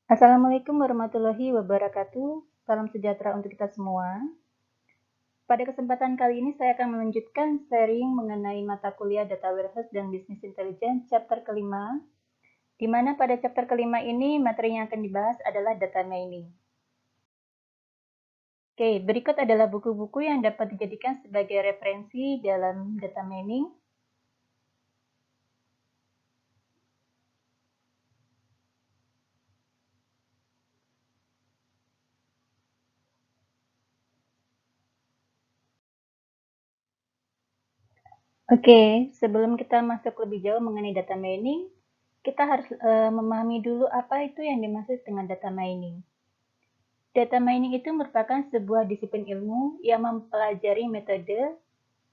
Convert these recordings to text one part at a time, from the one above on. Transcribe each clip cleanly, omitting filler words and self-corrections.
Assalamualaikum warahmatullahi wabarakatuh. Salam sejahtera untuk kita semua. Pada kesempatan kali ini saya akan melanjutkan sharing mengenai mata kuliah Data Warehouse dan Business Intelligence chapter kelima, di mana pada chapter kelima ini materi yang akan dibahas adalah data mining. Oke, berikut adalah buku-buku yang dapat dijadikan sebagai referensi dalam data mining. Oke, sebelum kita masuk lebih jauh mengenai data mining, kita harus memahami dulu apa itu yang dimaksud dengan data mining. Data mining itu merupakan sebuah disiplin ilmu yang mempelajari metode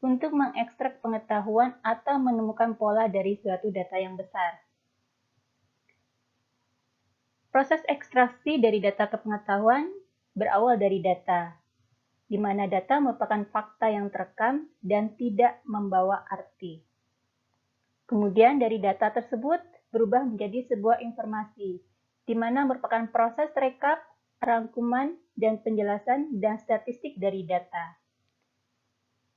untuk mengekstrak pengetahuan atau menemukan pola dari suatu data yang besar. Proses ekstraksi dari data ke pengetahuan berawal dari data, di mana data merupakan fakta yang terekam dan tidak membawa arti. Kemudian dari data tersebut berubah menjadi sebuah informasi, di mana merupakan proses rekap, rangkuman, dan penjelasan dan statistik dari data.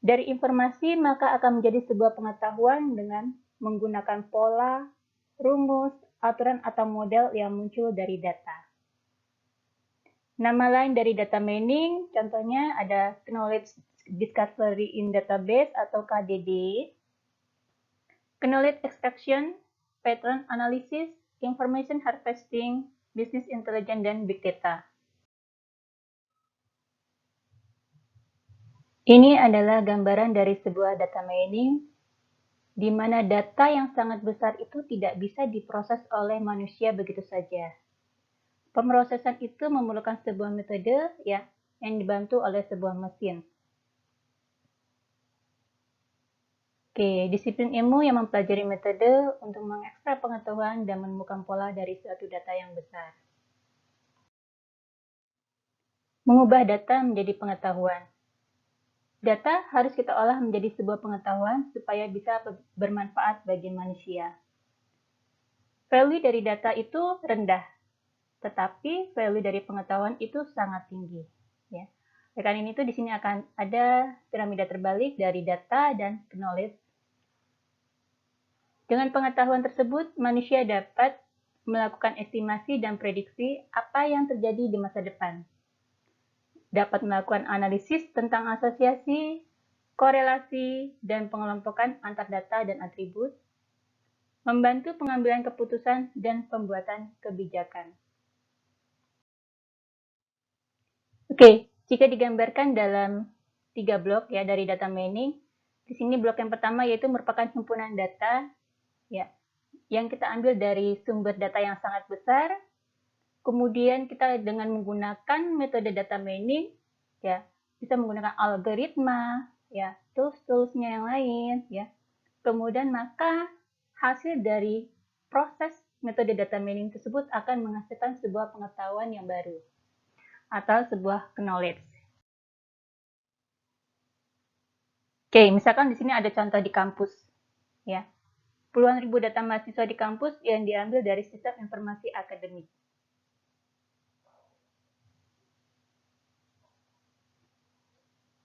Dari informasi maka akan menjadi sebuah pengetahuan dengan menggunakan pola, rumus, aturan atau model yang muncul dari data. Nama lain dari data mining contohnya ada Knowledge Discovery in Database atau KDD, Knowledge Extraction, Pattern Analysis, Information Harvesting, Business Intelligence, dan Big Data. Ini adalah gambaran dari sebuah data mining di mana data yang sangat besar itu tidak bisa diproses oleh manusia begitu saja. Pemrosesan itu memerlukan sebuah metode ya yang dibantu oleh sebuah mesin. Oke, disiplin ilmu yang mempelajari metode untuk mengekstrak pengetahuan dan menemukan pola dari suatu data yang besar. Mengubah data menjadi pengetahuan. Data harus kita olah menjadi sebuah pengetahuan supaya bisa bermanfaat bagi manusia. Value dari data itu rendah, tetapi value dari pengetahuan itu sangat tinggi. Ya. Oleh karena itu di sini akan ada piramida terbalik dari data dan knowledge. Dengan pengetahuan tersebut, manusia dapat melakukan estimasi dan prediksi apa yang terjadi di masa depan. Dapat melakukan analisis tentang asosiasi, korelasi, dan pengelompokan antar data dan atribut, membantu pengambilan keputusan dan pembuatan kebijakan. Oke, jika digambarkan dalam 3 blok ya dari data mining, di sini blok yang pertama yaitu merupakan himpunan data ya yang kita ambil dari sumber data yang sangat besar. Kemudian kita dengan menggunakan metode data mining ya bisa menggunakan algoritma ya, tools-toolsnya yang lain ya. Kemudian maka hasil dari proses metode data mining tersebut akan menghasilkan sebuah pengetahuan yang baru atau sebuah knowledge. Oke, misalkan di sini ada contoh di kampus, ya. Puluhan ribu data mahasiswa di kampus yang diambil dari sistem informasi akademik.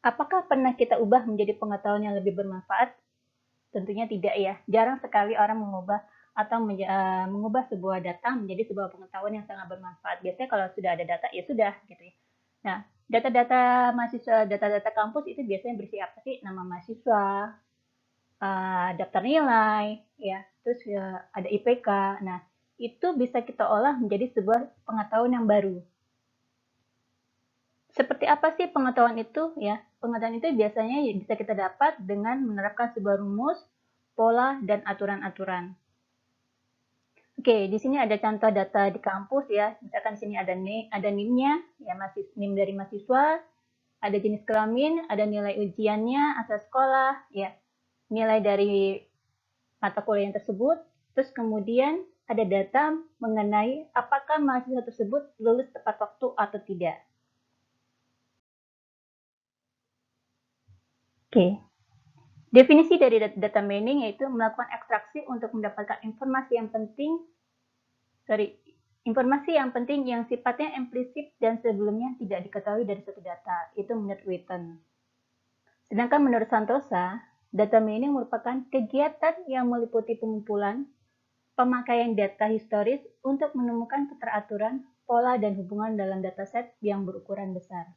Apakah pernah kita ubah menjadi pengetahuan yang lebih bermanfaat? Tentunya tidak ya. Jarang sekali orang mengubah atau mengubah sebuah data menjadi sebuah pengetahuan yang sangat bermanfaat. Biasanya kalau sudah ada data ya sudah gitu ya. Nah, data-data mahasiswa, data-data kampus itu biasanya berisi apa sih? Nama mahasiswa, daftar nilai, ya, terus ada IPK. Nah, itu bisa kita olah menjadi sebuah pengetahuan yang baru. Seperti apa sih pengetahuan itu? Ya, pengetahuan itu biasanya bisa kita dapat dengan menerapkan sebuah rumus, pola, dan aturan-aturan. Oke, di sini ada contoh data di kampus ya. Misalkan di sini ada NIM-nya, ya NIM dari mahasiswa, ada jenis kelamin, ada nilai ujiannya, asal sekolah, ya, nilai dari mata kuliah yang tersebut, terus kemudian ada data mengenai apakah mahasiswa tersebut lulus tepat waktu atau tidak. Oke. Definisi dari data mining yaitu melakukan ekstraksi untuk mendapatkan informasi yang penting Informasi yang penting yang sifatnya implisit dan sebelumnya tidak diketahui dari suatu data, itu menurut Witten. Sedangkan menurut Santosa, data mining merupakan kegiatan yang meliputi pengumpulan, pemakaian data historis untuk menemukan keteraturan, pola, dan hubungan dalam dataset yang berukuran besar.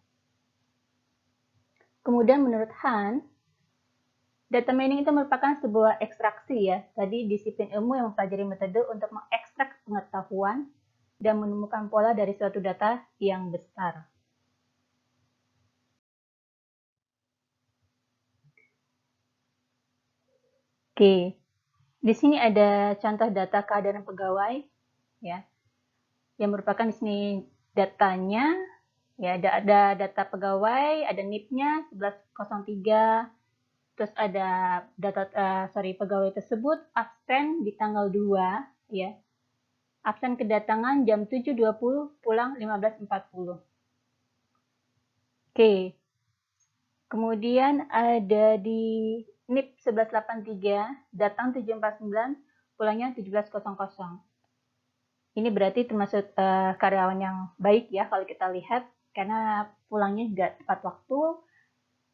Kemudian menurut Han, data mining itu merupakan sebuah ekstraksi ya. Tadi disiplin ilmu yang mempelajari metode untuk mengekstrak pengetahuan dan menemukan pola dari suatu data yang besar. Oke, di sini ada contoh data keadaan pegawai ya, yang merupakan di sini datanya ya, ada data pegawai, ada NIP-nya 1103, terus ada data pegawai tersebut absen di tanggal 2 ya. Absen kedatangan jam 7.20, pulang 15.40. Oke. Kemudian ada di NIP 1183, datang 7.49, pulangnya 17.00. Ini berarti termasuk karyawan yang baik ya kalau kita lihat, karena pulangnya juga tepat waktu.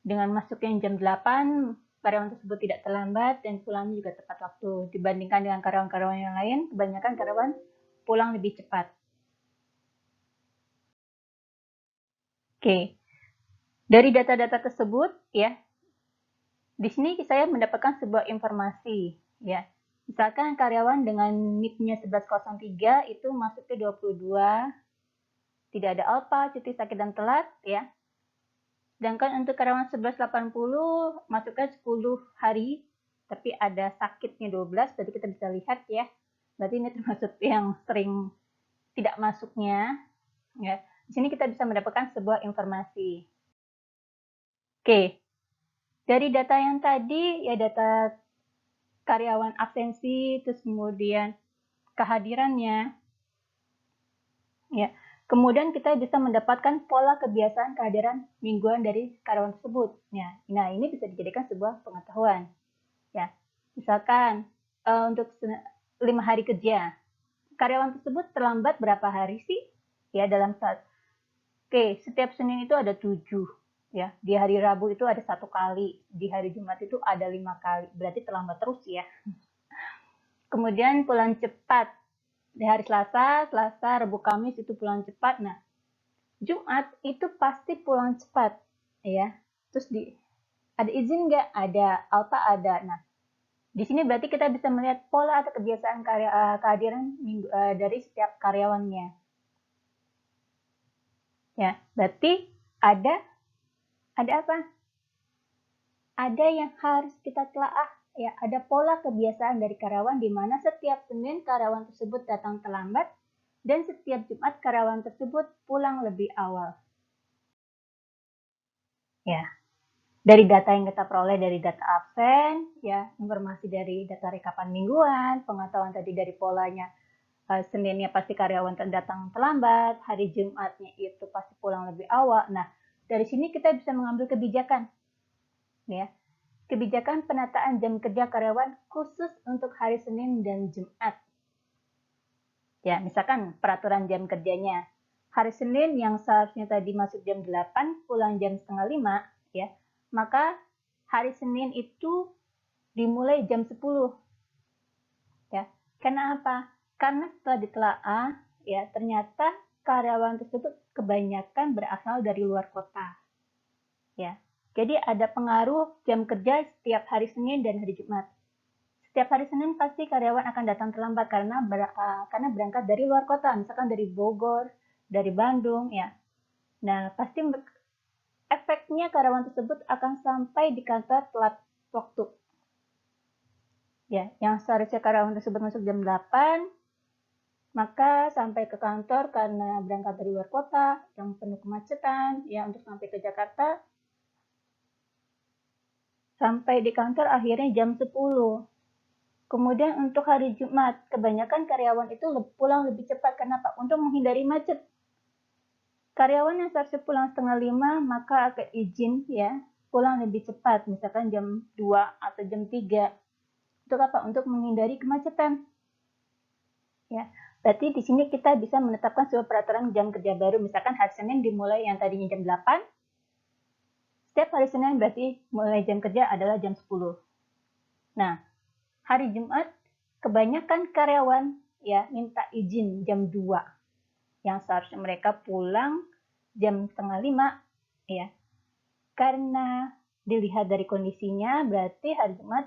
Dengan masuknya jam 8, karyawan tersebut tidak terlambat dan pulangnya juga tepat waktu. Dibandingkan dengan karyawan-karyawan yang lain, kebanyakan karyawan pulang lebih cepat. Oke. Dari data-data tersebut ya, di sini saya mendapatkan sebuah informasi ya. Misalkan karyawan dengan NIP-nya 1103 itu masuk ke 22, tidak ada alfa, cuti sakit dan telat ya. Sedangkan untuk karyawan 1180 masuknya 10 hari, tapi ada sakitnya 12, berarti kita bisa lihat ya. Berarti ini termasuk yang sering tidak masuknya. Ya. Di sini kita bisa mendapatkan sebuah informasi. Oke, dari data yang tadi, ya data karyawan absensi, terus kemudian kehadirannya, ya. Kemudian kita bisa mendapatkan pola kebiasaan kehadiran mingguan dari karyawan tersebut. Ya. Nah, ini bisa dijadikan sebuah pengetahuan. Ya, misalkan untuk 5 hari kerja, karyawan tersebut terlambat berapa hari sih? Ya, dalam saat. Oke, setiap Senin itu ada 7. Ya, di hari Rabu itu ada 1 kali, di hari Jumat itu ada 5 kali. Berarti terlambat terus ya. Kemudian pulang cepat. Di hari Selasa, Rabu, Kamis itu pulang cepat. Nah, Jumat itu pasti pulang cepat, ya. Terus ada izin nggak? Ada, alta ada. Nah, di sini berarti kita bisa melihat pola atau kebiasaan kehadiran dari setiap karyawannya. Ya, berarti ada apa? Ada yang harus kita telaah. Ya, ada pola kebiasaan dari karyawan di mana setiap Senin karyawan tersebut datang terlambat dan setiap Jumat karyawan tersebut pulang lebih awal. Ya, dari data yang kita peroleh dari data absen, ya, informasi dari data rekapan mingguan, pengetahuan tadi dari polanya, Seninnya pasti karyawan datang terlambat, hari Jumatnya itu pasti pulang lebih awal. Nah, dari sini kita bisa mengambil kebijakan, ya, kebijakan penataan jam kerja karyawan khusus untuk hari Senin dan Jumat. Ya, misalkan peraturan jam kerjanya. Hari Senin yang seharusnya tadi masuk jam 8, pulang jam setengah 5, ya. Maka hari Senin itu dimulai jam 10. Ya. Karena apa? Karena setelah ditelaah, ya, ternyata karyawan tersebut kebanyakan berasal dari luar kota. Ya. Jadi ada pengaruh jam kerja setiap hari Senin dan hari Jumat. Setiap hari Senin pasti karyawan akan datang terlambat karena berangkat dari luar kota, misalkan dari Bogor, dari Bandung, ya. Nah, pasti efeknya karyawan tersebut akan sampai di kantor telat waktu. Ya, yang seharusnya karyawan tersebut masuk jam 8, maka sampai ke kantor karena berangkat dari luar kota, yang penuh kemacetan, ya, untuk sampai ke Jakarta, sampai di kantor akhirnya jam 10. Kemudian untuk hari Jumat, kebanyakan karyawan itu pulang lebih cepat. Kenapa? Untuk menghindari macet. Karyawan yang seharusnya pulang setengah 5, maka akan izin ya pulang lebih cepat, misalkan jam 2 atau jam 3. Untuk apa? Untuk menghindari kemacetan. Ya. Berarti di sini kita bisa menetapkan sebuah peraturan jam kerja baru. Misalkan hari Senin dimulai yang tadinya jam 8, setiap hari Senin berarti mulai jam kerja adalah jam 10. Nah, hari Jumat kebanyakan karyawan ya minta izin jam 2 yang seharusnya mereka pulang jam setengah 5 ya. Karena dilihat dari kondisinya berarti hari Jumat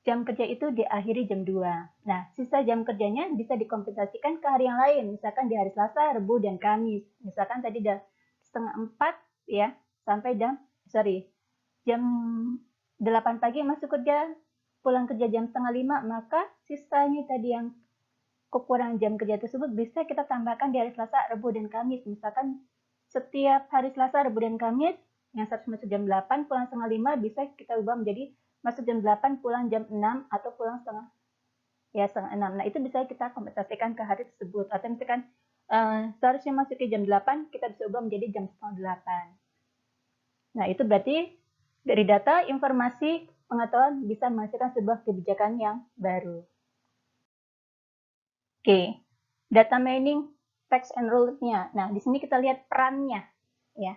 jam kerja itu diakhiri jam 2. Nah, sisa jam kerjanya bisa dikompensasikan ke hari yang lain, misalkan di hari Selasa, Rabu, dan Kamis. Misalkan tadi udah setengah 4 ya, sampai jam 8 pagi masuk kerja, pulang kerja jam setengah 5, maka sisanya tadi yang kekurangan jam kerja tersebut bisa kita tambahkan di hari Selasa, Rabu, dan Kamis. Misalkan setiap hari Selasa, Rabu, dan Kamis, yang seharusnya masuk jam 8, pulang setengah 5, bisa kita ubah menjadi masuk jam 8, pulang jam 6, atau pulang setengah 6. Nah, itu bisa kita kompensasikan ke hari tersebut. Atau misalkan seharusnya masuk ke jam 8, kita bisa ubah menjadi jam setengah 8. Nah, itu berarti dari data, informasi, pengetahuan bisa menghasilkan sebuah kebijakan yang baru. Oke, data mining, facts and rules-nya. Nah, di sini kita lihat perannya, ya.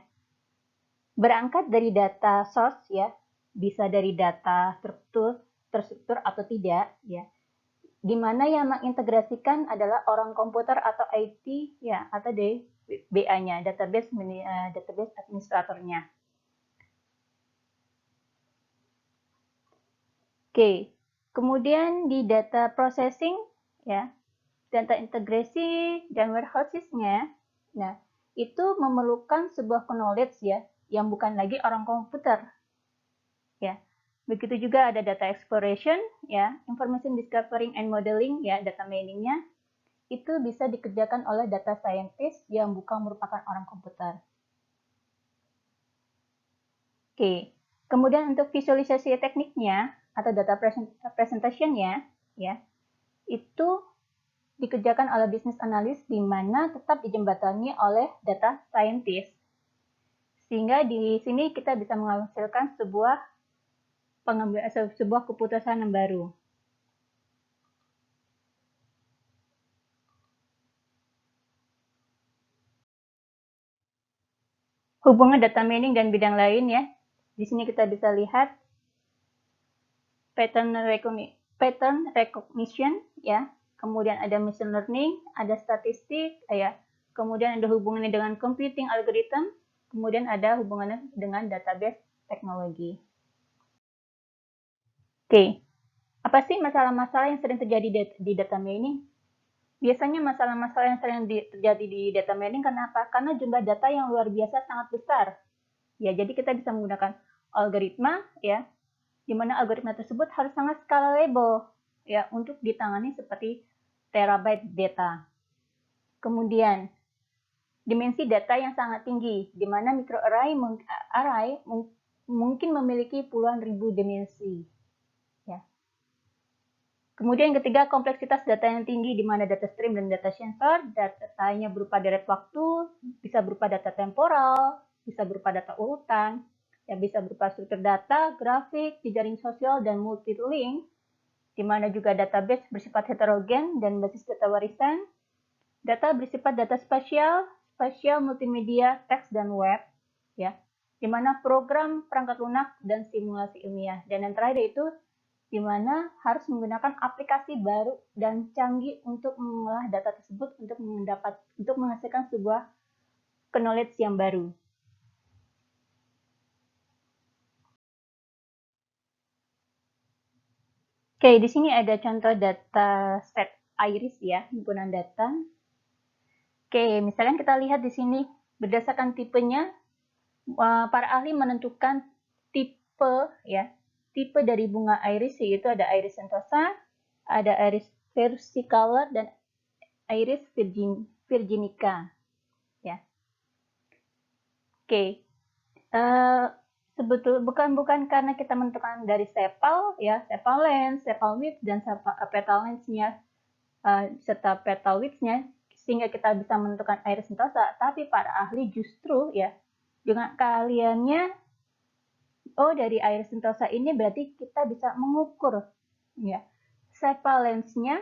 Berangkat dari data source, ya, bisa dari data terstruktur atau tidak, ya. Di mana yang mengintegrasikan adalah orang komputer atau IT, ya, atau DBA-nya, database administratornya. Oke, kemudian di data processing, ya, data integrasi dan warehouses-nya, nah, itu memerlukan sebuah knowledge ya, yang bukan lagi orang komputer. Ya. Begitu juga ada data exploration, ya, information discovering and modeling, ya, data mining-nya, itu bisa dikerjakan oleh data scientist yang bukan merupakan orang komputer. Oke, kemudian untuk visualisasi tekniknya, atau data presentation-nya, ya, itu dikerjakan oleh business analyst di mana tetap dijembatani oleh data scientist. Sehingga di sini kita bisa menghasilkan sebuah keputusan yang baru. Hubungan data mining dan bidang lain ya. Di sini kita bisa lihat pattern recognition ya. Kemudian ada machine learning, ada statistik ya. Kemudian ada hubungannya dengan computing algorithm, kemudian ada hubungannya dengan database teknologi. Oke, apa sih masalah-masalah yang sering terjadi di data mining? Biasanya masalah-masalah yang sering terjadi di data mining karena apa? Karena jumlah data yang luar biasa sangat besar. Ya, jadi kita bisa menggunakan algoritma ya, di mana algoritma tersebut harus sangat scalable ya untuk ditangani seperti terabyte data. Kemudian dimensi data yang sangat tinggi, di mana microarray mungkin memiliki puluhan ribu dimensi. Ya. Kemudian yang ketiga, kompleksitas data yang tinggi, di mana data stream dan data sensor, datanya berupa deret waktu, bisa berupa data temporal, bisa berupa data urutan, ya bisa berupa struktur data, grafik, jejaring sosial, dan multi-link, di mana juga database bersifat heterogen dan basis data warisan, data bersifat data spasial, multimedia, teks, dan web, ya, di mana program, perangkat lunak, dan simulasi ilmiah. Dan yang terakhir itu di mana harus menggunakan aplikasi baru dan canggih untuk mengolah data tersebut untuk menghasilkan sebuah knowledge yang baru. Oke, di sini ada contoh data set iris ya, himpunan data. Oke, misalnya kita lihat di sini berdasarkan tipenya, para ahli menentukan tipe ya, tipe dari bunga iris, yaitu ada iris sentosa, ada iris versicolor, dan iris virginica. Ya. Oke. Bukan karena kita menentukan dari sepal ya, sepal length, sepal width, dan petal length-nya serta petal width-nya sehingga kita bisa menentukan iris sentosa, tapi para ahli justru ya dengan keahliannya, dari iris sentosa ini berarti kita bisa mengukur ya sepal length-nya,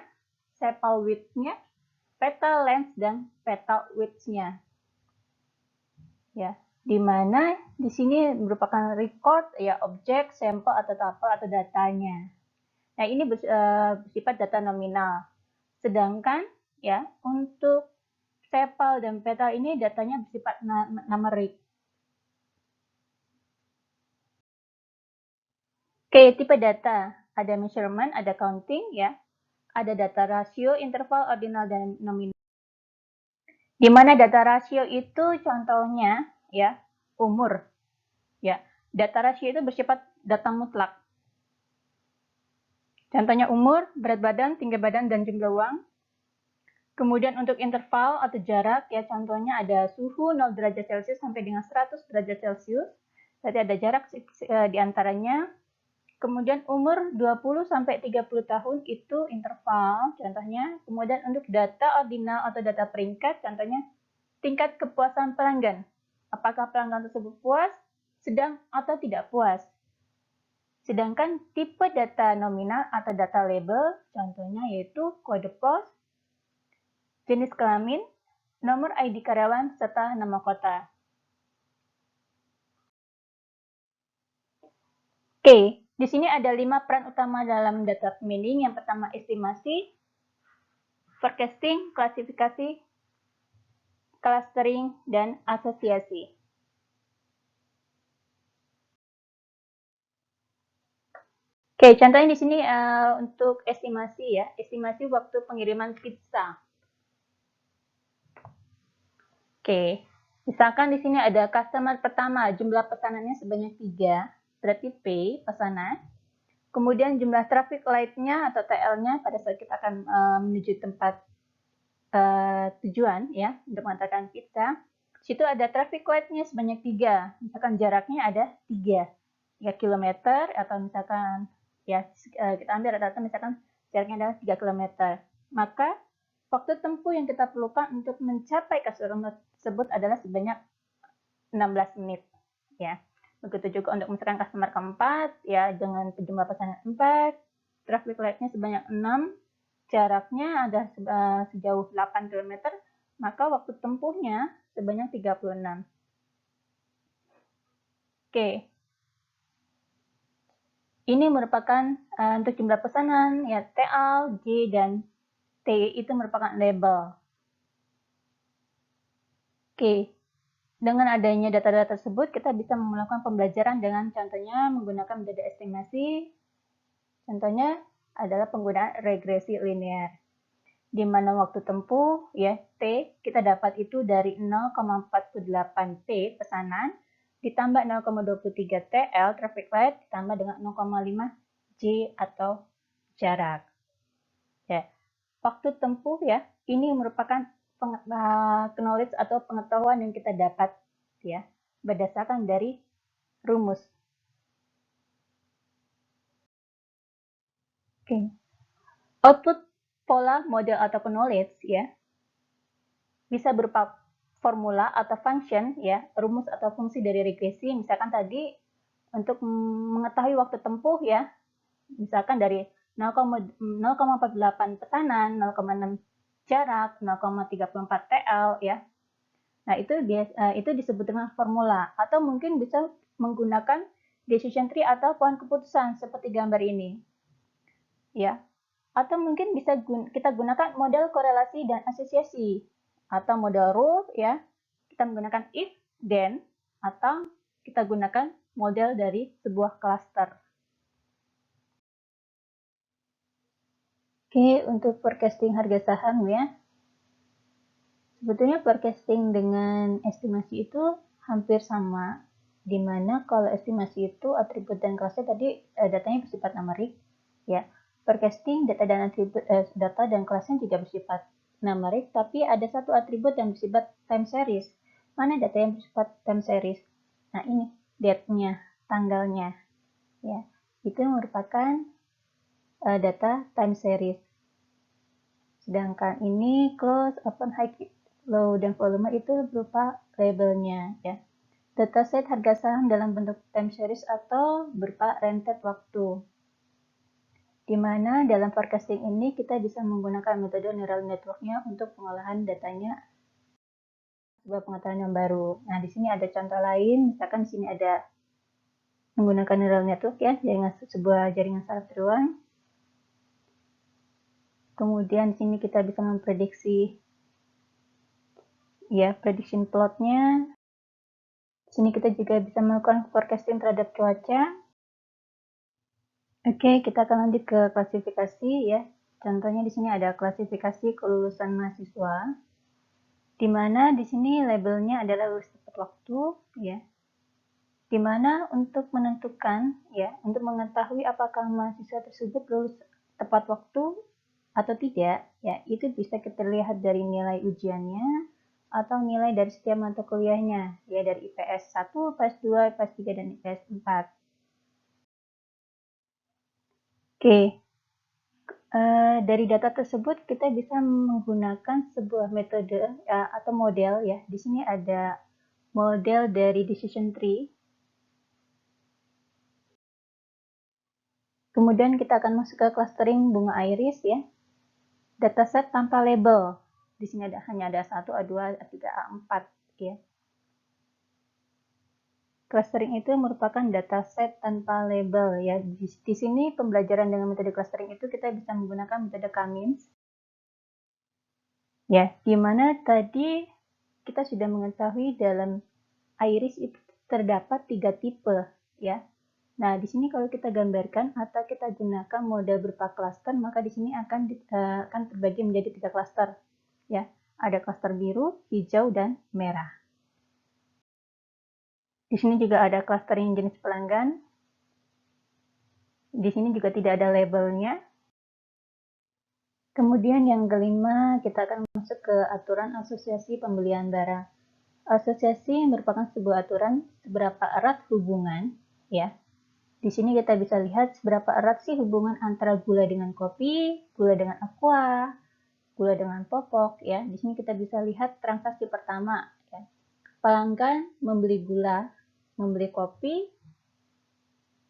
sepal width-nya, petal length, dan petal width-nya. Ya, di mana di sini merupakan record ya objek, sampel atau tabel atau datanya. Nah, ini bersifat data nominal. Sedangkan ya untuk sepal dan petal ini datanya bersifat numerik. Oke, tipe data. Ada measurement, ada counting ya. Ada data rasio, interval, ordinal, dan nominal. Di mana data rasio itu contohnya ya umur. Ya, data rasio itu bersifat data mutlak. Contohnya umur, berat badan, tinggi badan, dan jumlah uang. Kemudian untuk interval atau jarak, ya contohnya ada suhu 0 derajat Celcius sampai dengan 100 derajat Celcius. Berarti ada jarak di antaranya. Kemudian umur 20 sampai 30 tahun itu interval, contohnya. Kemudian untuk data ordinal atau data peringkat, contohnya tingkat kepuasan pelanggan. Apakah pelanggan tersebut puas, sedang, atau tidak puas. Sedangkan tipe data nominal atau data label, contohnya yaitu kode pos, jenis kelamin, nomor ID karyawan, serta nama kota. Oke, di sini ada 5 peran utama dalam data mining. Yang pertama estimasi, forecasting, klasifikasi, clustering, dan asosiasi. Oke, contohnya di sini untuk estimasi ya, estimasi waktu pengiriman pizza. Oke, misalkan di sini ada customer pertama, jumlah pesanannya sebanyak 3, berarti P, pesanan. Kemudian jumlah traffic light-nya atau TL-nya pada saat kita akan menuju tempat tujuan ya, untuk mengantarkan pizza. Situ ada traffic light-nya sebanyak 3, misalkan jaraknya ada 3 km, atau misalkan ya kita ambil rata-rata misalkan jaraknya adalah 3 km. Maka waktu tempuh yang kita perlukan untuk mencapai keseluruhan tersebut adalah sebanyak 16 menit ya. Begitu juga untuk misalkan customer keempat ya, dengan jumlah pesanan 4, traffic light-nya sebanyak 6, jaraknya ada sejauh 8 km, maka waktu tempuhnya sebanyak 36. Oke. Ini merupakan untuk jumlah pesanan, ya TL, J, dan T itu merupakan label. Oke, dengan adanya data-data tersebut, kita bisa melakukan pembelajaran dengan contohnya menggunakan metode estimasi. Contohnya adalah penggunaan regresi linear, di mana waktu tempuh, ya T, kita dapat itu dari 0,48 T pesanan, ditambah 0,23 TL traffic light, ditambah dengan 0,5 J atau jarak. Ya, waktu tempuh ya, ini merupakan knowledge atau pengetahuan yang kita dapat ya berdasarkan dari rumus. Oke. Output pola, model atau knowledge ya bisa berupa formula atau function ya, rumus atau fungsi dari regresi. Misalkan tadi untuk mengetahui waktu tempuh ya, misalkan dari 0,48 pesanan, 0,6 jarak, 0,34 TL ya. Nah, itu disebut dengan formula, atau mungkin bisa menggunakan decision tree atau pohon keputusan seperti gambar ini. Ya. Atau mungkin bisa kita gunakan model korelasi dan asosiasi atau model rule ya. Kita menggunakan if, then, atau kita gunakan model dari sebuah cluster. Oke, untuk forecasting harga saham ya. Sebetulnya forecasting dengan estimasi itu hampir sama, di mana kalau estimasi itu atribut dan kelasnya tadi datanya bersifat numerik ya. Forecasting data dan atribut data dan kelasnya juga bersifat numerik, tapi ada satu atribut yang bersifat time series. Mana data yang bersifat time series? Nah, ini date-nya, tanggalnya ya. Itu merupakan data time series. Sedangkan ini close, open, high, low, dan volume itu berupa labelnya ya. Dataset harga saham dalam bentuk time series atau berupa rented waktu. di mana dalam forecasting ini kita bisa menggunakan metode neural network-nya untuk pengolahan datanya sebuah pengetahuan yang baru. Nah, di sini ada contoh lain, misalkan di sini ada menggunakan neural network ya, sebuah jaringan saraf ruang. Kemudian di sini kita bisa memprediksi ya, prediction plotnya. Di sini kita juga bisa melakukan forecasting terhadap cuaca. Oke, kita akan lanjut ke klasifikasi ya. Contohnya di sini ada klasifikasi kelulusan mahasiswa, di mana di sini labelnya adalah lulus tepat waktu ya. Di mana untuk menentukan ya, untuk mengetahui apakah mahasiswa tersebut lulus tepat waktu atau tidak, ya itu bisa kita lihat dari nilai ujiannya atau nilai dari setiap mata kuliahnya, ya dari IPS 1, IPS 2, IPS 3, dan IPS 4. Oke, dari data tersebut kita bisa menggunakan sebuah metode atau model ya. Di sini ada model dari decision tree. Kemudian kita akan masuk ke clustering bunga iris ya. Dataset tanpa label. Di sini hanya ada 1, A2, A3, A4 ya. Clustering itu merupakan dataset tanpa label ya. Di sini pembelajaran dengan metode clustering itu kita bisa menggunakan metode K-means. Ya, di mana tadi kita sudah mengetahui dalam iris itu terdapat 3 tipe ya. Nah, di sini kalau kita gambarkan atau kita gunakan model berupa klaster, maka di sini akan terbagi menjadi 3 klaster ya. Ada klaster biru, hijau, dan merah. Di sini juga ada clustering jenis pelanggan. Di sini juga tidak ada labelnya. Kemudian yang kelima, kita akan masuk ke aturan asosiasi pembelian barang. Asosiasi merupakan sebuah aturan seberapa erat hubungan, ya. Di sini kita bisa lihat seberapa erat sih hubungan antara gula dengan kopi, gula dengan aqua, gula dengan popok, ya. Di sini kita bisa lihat transaksi pertama, ya. Pelanggan membeli gula, membeli kopi,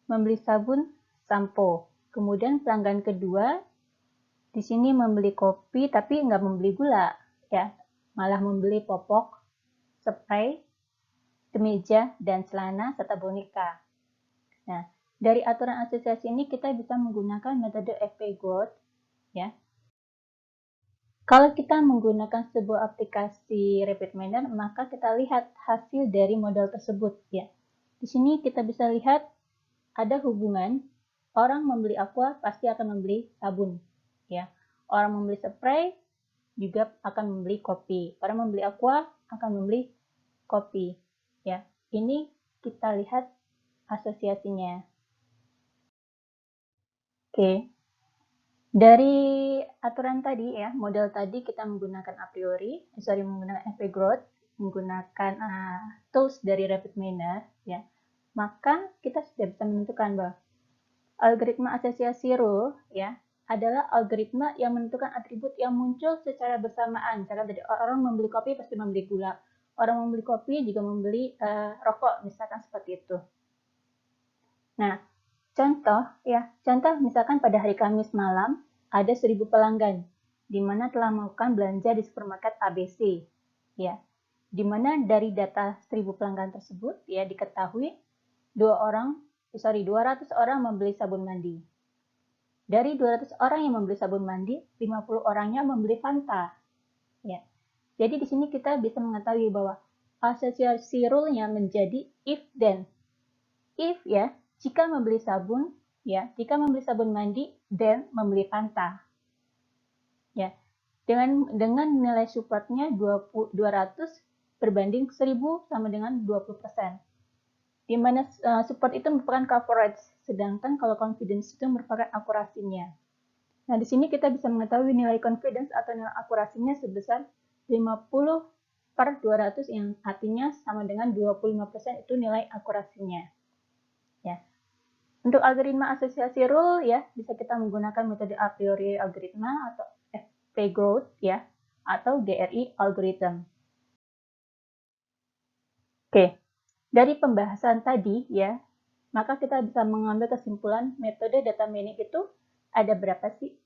membeli sabun, sampo. Kemudian pelanggan kedua di sini membeli kopi tapi nggak membeli gula, ya, malah membeli popok, spray, kemeja, dan celana serta boneka. Nah, dari aturan asosiasi ini kita bisa menggunakan metode FP-GOT, ya. Kalau kita menggunakan sebuah aplikasi Rapid Miner, maka kita lihat hasil dari model tersebut, ya. Di sini kita bisa lihat ada hubungan orang membeli aqua pasti akan membeli sabun, ya. Orang membeli spray juga akan membeli kopi. Orang membeli aqua akan membeli kopi. Ya, ini kita lihat asosiasinya. Oke. Dari aturan tadi ya, model tadi kita menggunakan menggunakan FP-GROT, menggunakan tools dari Rapid Miner, ya. Maka kita sudah bisa menentukan bahwa algoritma asosiasi rule ya adalah algoritma yang menentukan atribut yang muncul secara bersamaan. Misalkan dari orang membeli kopi pasti membeli gula, orang membeli kopi juga membeli rokok, misalkan seperti itu. Nah, contoh misalkan pada hari Kamis malam ada 1.000 pelanggan di mana telah melakukan belanja di supermarket ABC, ya. Di mana dari data 1.000 pelanggan tersebut ya diketahui 200 orang membeli sabun mandi. Dari 200 orang yang membeli sabun mandi, 50 orangnya membeli Fanta. Ya. Jadi di sini kita bisa mengetahui bahwa asosiasi rule-nya menjadi if then. If ya, jika membeli sabun, ya, jika membeli sabun mandi, then membeli Fanta. Ya. Dengan nilai support-nya 200 berbanding 1000 sama dengan 20%. Di mana support itu merupakan coverage, sedangkan kalau confidence itu merupakan akurasinya. Nah, di sini kita bisa mengetahui nilai confidence atau nilai akurasinya sebesar 50/200 yang artinya sama dengan 25% itu nilai akurasinya. Ya. Untuk algoritma asosiasi rule ya, bisa kita menggunakan metode a priori algoritma atau FP-GROT ya, atau GRI algorithm. Oke. Dari pembahasan tadi ya, maka kita bisa mengambil kesimpulan metode data mining itu ada berapa sih?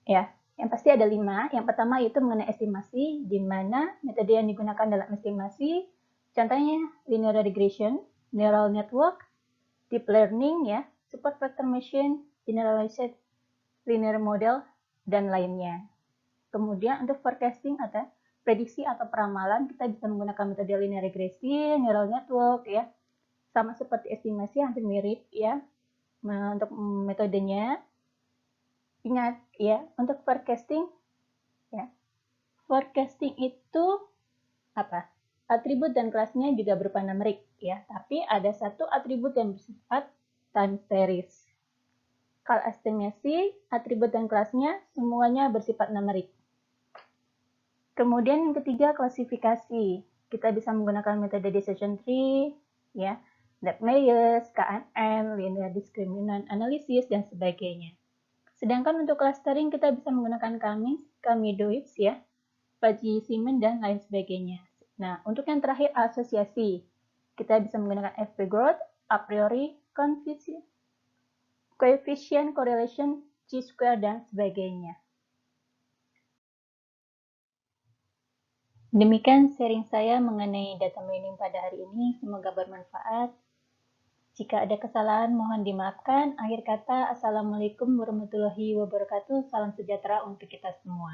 Ya, yang pasti ada 5. Yang pertama itu mengenai estimasi, di mana metode yang digunakan dalam estimasi, contohnya linear regression, neural network, deep learning, ya, support vector machine, generalized linear model, dan lainnya. Kemudian untuk forecasting atau prediksi atau peramalan, kita bisa menggunakan metode linear regresi, neural network, ya, sama seperti estimasi, hampir mirip, ya, untuk metodenya. Ingat, ya, untuk forecasting, ya, forecasting itu apa? Atribut dan kelasnya juga berupa numerik, ya, tapi ada satu atribut yang bersifat time series. Kalau estimasi, atribut dan kelasnya semuanya bersifat numerik. Kemudian yang ketiga, klasifikasi. Kita bisa menggunakan metode decision tree, ya, Deb Mayers, KNN, linear discriminant analysis, dan sebagainya. Sedangkan untuk clustering kita bisa menggunakan Cummings, Kamidovic, ya, Fajii-Simon, dan lain sebagainya. Nah, untuk yang terakhir asosiasi, kita bisa menggunakan FP growth, a priori, coefficient correlation, chi-square, dan sebagainya. Demikian sharing saya mengenai data mining pada hari ini, semoga bermanfaat. Jika ada kesalahan mohon dimaafkan. Akhir kata, Assalamualaikum warahmatullahi wabarakatuh. Salam sejahtera untuk kita semua.